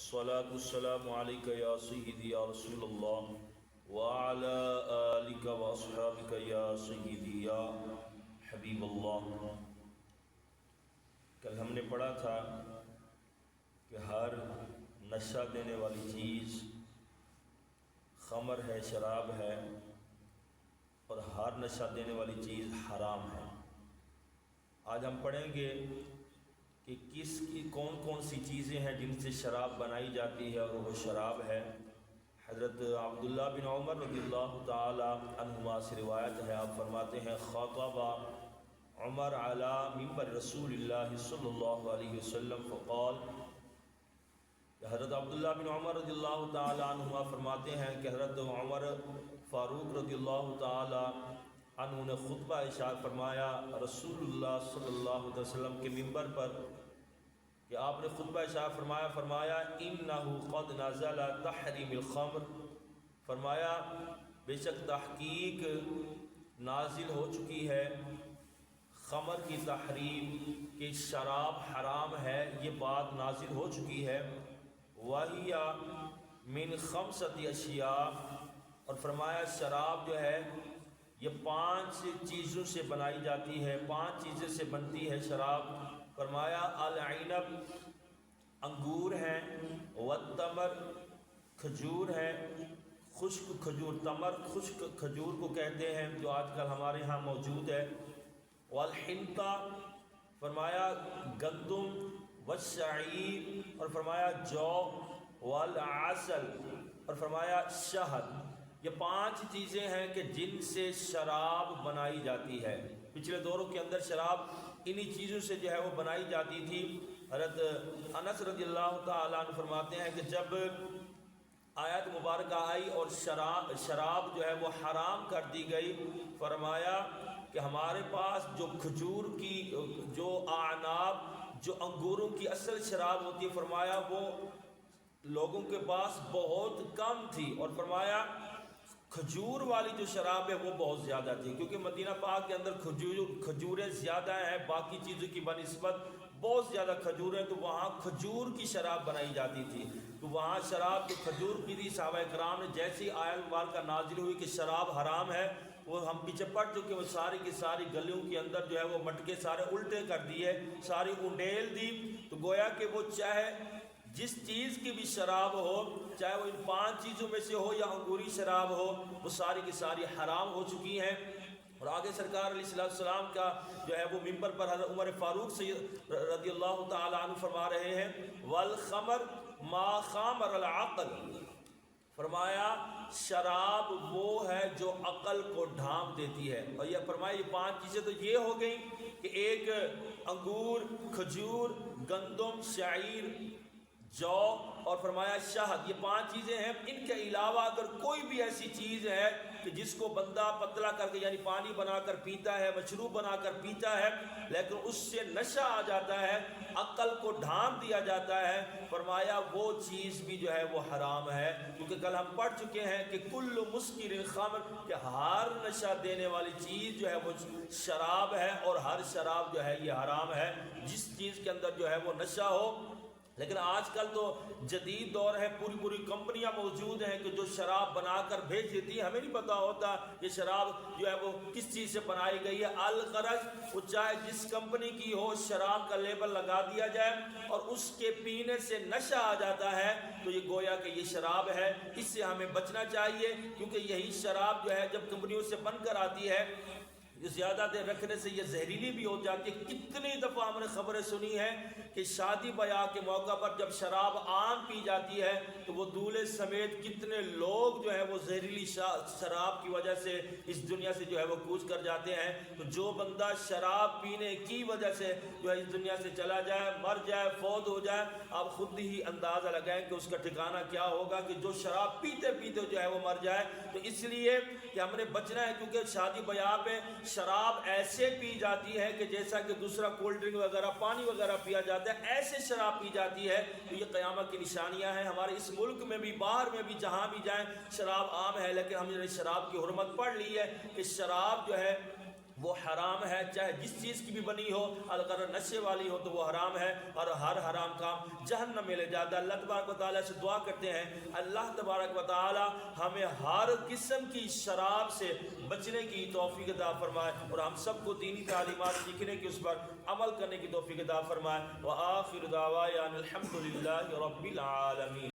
الصلاة والسلام عليك يا سيدي يا رسول الله وعلى آلك وأصحابك يا سيدي يا حبیب اللہ۔ کل ہم نے پڑھا تھا کہ ہر نشہ دینے والی چیز خمر ہے، شراب ہے، اور ہر نشہ دینے والی چیز حرام ہے۔ آج ہم پڑھیں گے کہ کون کون سی چیزیں ہیں جن سے شراب بنائی جاتی ہے اور وہ شراب ہے۔ حضرت عبداللہ بن عمر رضی اللہ تعالی عنہما سے روایت ہے، آپ فرماتے ہیں خطب عمر علی منبر رسول اللہ صلی اللہ علیہ وسلم فقال، حضرت عبداللہ بن عمر رضی اللہ تعالی عنہما فرماتے ہیں کہ حضرت عمر فاروق رضی اللہ تعالی عنہ نے خطبہ ارشاد فرمایا رسول اللہ صلی اللہ علیہ وسلم کے منبر پر، کہ آپ نے خطبہ ارشاد فرمایا انہ قد نزل تحریم الخمر، فرمایا بے شک تحقیق نازل ہو چکی ہے خمر کی تحریم، کہ شراب حرام ہے، یہ بات نازل ہو چکی ہے۔ وَهِيَ مِنْ خَمْسَةِ اشیاء، اور فرمایا شراب جو ہے یہ 5 چیزوں سے بنائی جاتی ہے، 5 چیزوں سے بنتی ہے شراب۔ فرمایا العنب، انگور ہیں، والتمر، کھجور ہے، خشک کھجور، تمر خشک کھجور کو کہتے ہیں جو آج کل ہمارے ہاں موجود ہے، والحنطہ، فرمایا گندم، والشعیر، اور فرمایا جو، والعسل، اور فرمایا شہد۔ یہ 5 چیزیں ہیں کہ جن سے شراب بنائی جاتی ہے۔ پچھلے دوروں کے اندر شراب انہی چیزوں سے جو ہے وہ بنائی جاتی تھی۔ حضرت انس رضی اللہ تعالیٰ عنہ فرماتے ہیں کہ جب آیت مبارکہ آئی اور شراب جو ہے وہ حرام کر دی گئی، فرمایا کہ ہمارے پاس جو کھجور کی جو اعناب، جو انگوروں کی اصل شراب ہوتی ہے، فرمایا وہ لوگوں کے پاس بہت کم تھی، اور فرمایا کھجور والی جو شراب ہے وہ بہت زیادہ تھی، کیونکہ مدینہ پاک کے اندر کھجوریں زیادہ ہیں باقی چیزوں کی بنسبت، بہت زیادہ کھجور ہیں، تو وہاں کھجور کی شراب بنائی جاتی تھی۔ تو وہاں شراب جو کھجور کی تھی، صحابہ کرام نے جیسی آیت مبارکہ نازل ہوئی کہ شراب حرام ہے، وہ ہم پیچھے پڑ چکے، وہ ساری کی ساری گلیوں کے اندر جو ہے وہ مٹکے سارے الٹے کر دیے، ساری انڈیل دی۔ تو گویا کہ وہ چاہے جس چیز کی بھی شراب ہو، چاہے وہ ان 5 چیزوں میں سے ہو یا انگوری شراب ہو، وہ ساری کی ساری حرام ہو چکی ہیں۔ اور آگے سرکار علیہ السلام کا جو ہے وہ منبر پر حضرت عمر فاروق سے رضی اللہ تعالی عنہ فرما رہے ہیں والخمر ما خامر العقل، فرمایا شراب وہ ہے جو عقل کو ڈھانپ دیتی ہے۔ اور یہ فرمایا یہ 5 چیزیں تو یہ ہو گئیں کہ ایک انگور، کھجور، گندم، شعیر، جو، اور فرمایا شہد، یہ 5 چیزیں ہیں۔ ان کے علاوہ اگر کوئی بھی ایسی چیز ہے کہ جس کو بندہ پتلا کر کے، یعنی پانی بنا کر پیتا ہے، مشروب بنا کر پیتا ہے، لیکن اس سے نشہ آ جاتا ہے، عقل کو ڈھانپ دیا جاتا ہے، فرمایا وہ چیز بھی جو ہے وہ حرام ہے۔ کیونکہ کل ہم پڑھ چکے ہیں کہ کل مسکر خمر، کہ ہر نشہ دینے والی چیز جو ہے وہ شراب ہے، اور ہر شراب جو ہے یہ حرام ہے، جس چیز کے اندر جو ہے وہ نشہ ہو۔ لیکن آج کل تو جدید دور ہے، پوری کمپنیاں موجود ہیں کہ جو شراب بنا کر بھیج دیتی ہیں، ہمیں نہیں پتہ ہوتا یہ شراب جو ہے وہ کس چیز سے بنائی گئی ہے۔ الغرض وہ چاہے جس کمپنی کی ہو، شراب کا لیبل لگا دیا جائے اور اس کے پینے سے نشہ آ جاتا ہے، تو یہ گویا کہ یہ شراب ہے۔ اس سے ہمیں بچنا چاہیے، کیونکہ یہی شراب جو ہے جب کمپنیوں سے بن کر آتی ہے، زیادہ دیر رکھنے سے یہ زہریلی بھی ہو جاتی ہے۔ کتنی دفعہ ہم نے خبریں سنی ہیں کہ شادی بیاہ کے موقع پر جب شراب عام پی جاتی ہے تو وہ دولہے سمیت کتنے لوگ جو ہے وہ زہریلی شراب کی وجہ سے اس دنیا سے جو ہے وہ کوچ کر جاتے ہیں۔ تو جو بندہ شراب پینے کی وجہ سے جو ہے اس دنیا سے چلا جائے، مر جائے، فوت ہو جائے، آپ خود ہی اندازہ لگائیں کہ اس کا ٹھکانہ کیا ہوگا، کہ جو شراب پیتے پیتے جو ہے وہ مر جائے۔ تو اس لیے کہ ہم نے بچنا ہے، کیونکہ شادی بیاہ پہ شراب ایسے پی جاتی ہے کہ جیسا کہ دوسرا کولڈ ڈرنک وغیرہ، پانی وغیرہ پیا جاتا ہے، ایسے شراب پی جاتی ہے۔ تو یہ قیامت کی نشانیاں ہیں۔ ہمارے اس ملک میں بھی، باہر میں بھی، جہاں بھی جائیں شراب عام ہے، لیکن ہم نے شراب کی حرمت پڑھ لی ہے کہ شراب جو ہے وہ حرام ہے، چاہے جس چیز کی بھی بنی ہو، اگر نشے والی ہو تو وہ حرام ہے، اور ہر حرام کام جہنم میں لے جاتا ہے۔ اللہ تبارک و تعالیٰ سے دعا کرتے ہیں اللہ تبارک و تعالیٰ ہمیں ہر قسم کی شراب سے بچنے کی توفیق عطا فرمائے، اور ہم سب کو دینی تعلیمات سیکھنے کی، اس پر عمل کرنے کی توفیق عطا فرمائے۔ وآخر دعوانا الحمد للہ رب العالمین۔